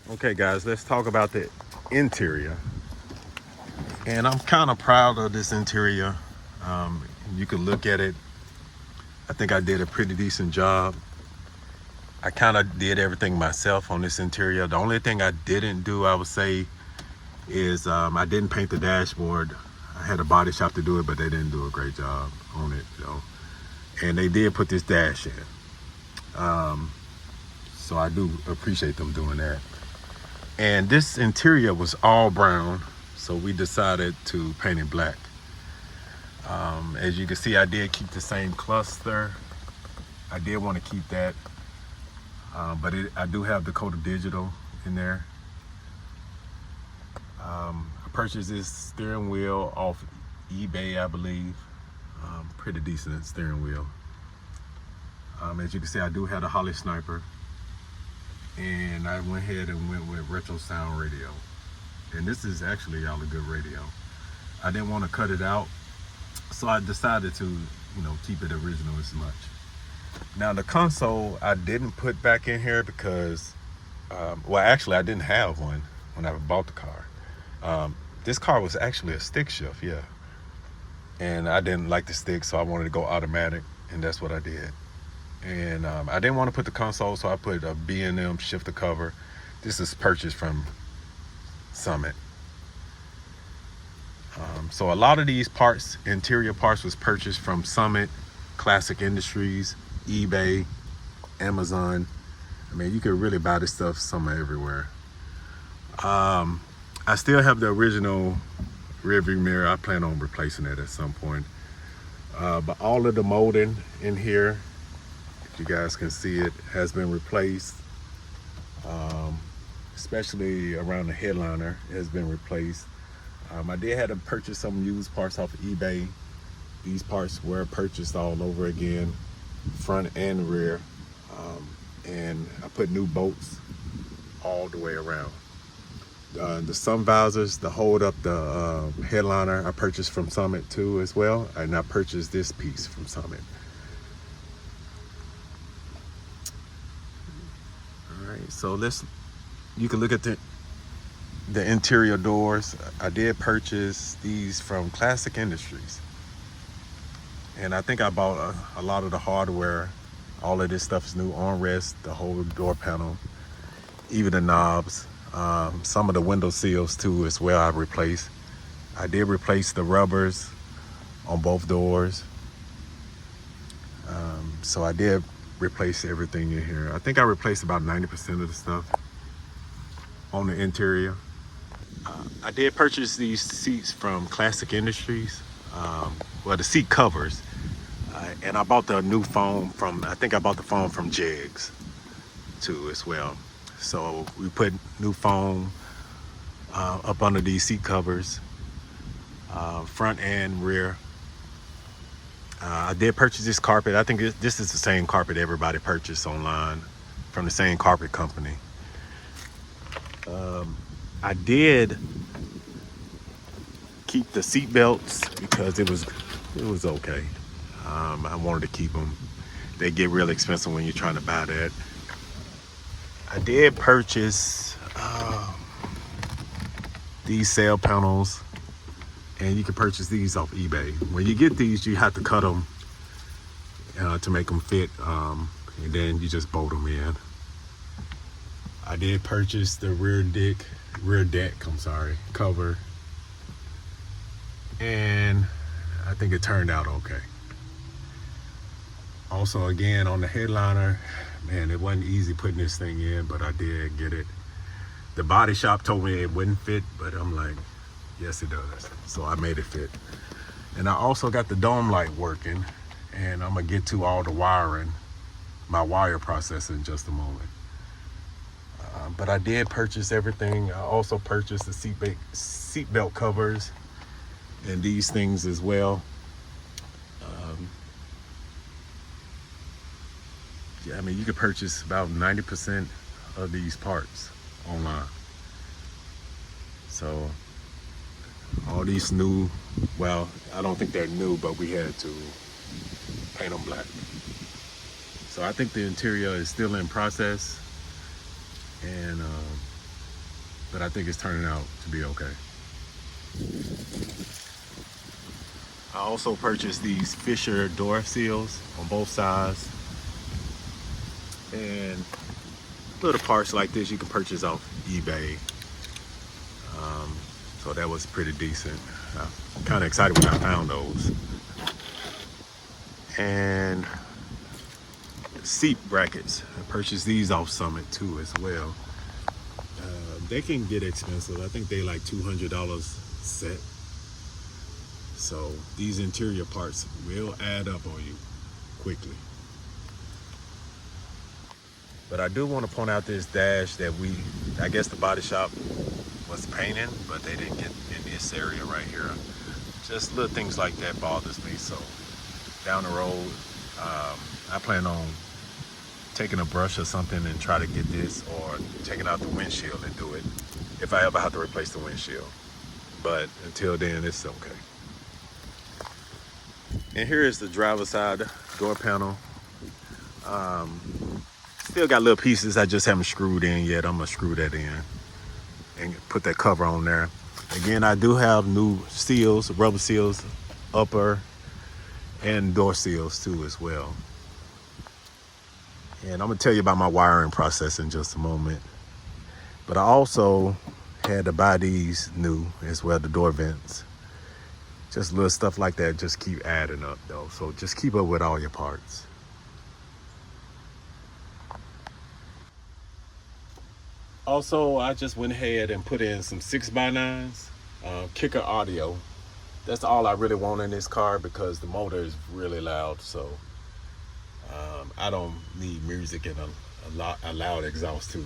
Okay guys, let's talk about the interior. And I'm kind of proud of this interior. You can look at it. I think I did a pretty decent job. I kind of did everything myself on this interior. The only thing I didn't do, I would say, is I didn't paint the dashboard. I had a body shop to do it, but they didn't do a great job on it, though. And they did put this dash in. So I do appreciate them doing that. And this interior was all brown, so we decided to paint it black. As you can see, I did keep the same cluster. I did want to keep that, but I do have Dakota Digital in there. I purchased this steering wheel off eBay, I believe. Pretty decent steering wheel. As you can see, I do have the Holly Sniper, and I went ahead and went with retro sound radio. And this is actually all a good radio. I didn't want to cut it out, so I decided to, keep it original as much. Now the console I didn't put back in here because, well, actually I didn't have one when I bought the car. This car was actually a stick shift, yeah. And I didn't like the stick, so I wanted to go automatic, and that's what I did. And I didn't want to put the console, so I put a B&M shifter cover. This is purchased from Summit. So a lot of these parts, interior parts, was purchased from Summit, Classic Industries, eBay, Amazon. I mean, you could really buy this stuff somewhere everywhere. I still have the original rearview mirror. I plan on replacing it at some point. But all of the molding in here, if you guys can see it, has been replaced. Especially around the headliner, it has been replaced. I did have to purchase some used parts off of eBay. These parts were purchased all over again, front and rear. And I put new bolts all the way around. The sun visors to hold up the headliner, I purchased from Summit too as well. And I purchased this piece from Summit. All right, so you can look at the interior doors. I did purchase these from Classic Industries. And I think I bought a lot of the hardware. All of this stuff is new. Armrest, the whole door panel, even the knobs. Some of the window seals too as well I replaced. I did replace the rubbers on both doors. So I did replace everything in here. I think I replaced about 90% of the stuff on the interior. I did purchase these seats from Classic Industries. Well, the seat covers. And I bought the new foam I think I bought the foam from Jegs too as well. So we put new foam up under these seat covers, front and rear. I did purchase this carpet. I think this is the same carpet everybody purchased online from the same carpet company. I did keep the seat belts because it was okay. I wanted to keep them. They get really expensive when you're trying to buy that. I did purchase these sail panels, and you can purchase these off eBay. When you get these, you have to cut them to make them fit, and then you just bolt them in. I did purchase the rear deck cover, and I think it turned out okay. Also, again, on the headliner, man, it wasn't easy putting this thing in, but I did get it. The body shop told me it wouldn't fit, but I'm like, yes, it does. So I made it fit. And I also got the dome light working, and I'm gonna get to all the wiring, my wire process in just a moment. But I did purchase everything. I also purchased the seat belt covers and these things as well. Yeah, I mean, you can purchase about 90% of these parts online. So all these new, well, I don't think they're new, but we had to paint them black. So I think the interior is still in process, and but I think it's turning out to be okay. I also purchased these Fisher door seals on both sides, and little parts like this you can purchase off eBay. So that was pretty decent. I'm kind of excited when I found those. And seat brackets, I purchased these off Summit too as well. They can get expensive. I think they like $200 set. So these interior parts will add up on you quickly. But I do want to point out this dash that I guess the body shop was painting, but they didn't get in this area right here. Just little things like that bothers me. So down the road, I plan on taking a brush or something and try to get this, or taking out the windshield and do it if I ever have to replace the windshield. But until then, it's okay. And here is the driver's side door panel. Still got little pieces I just haven't screwed in yet. I'm gonna screw that in and put that cover on there. Again, I do have new seals, rubber seals, upper and door seals too as well. And I'm gonna tell you about my wiring process in just a moment. But I also had to buy these new as well, the door vents. Just little stuff like that just keep adding up though. So just keep up with all your parts. Also, I just went ahead and put in some 6x9s, kicker audio. That's all I really want in this car because the motor is really loud. So I don't need music and a loud exhaust too.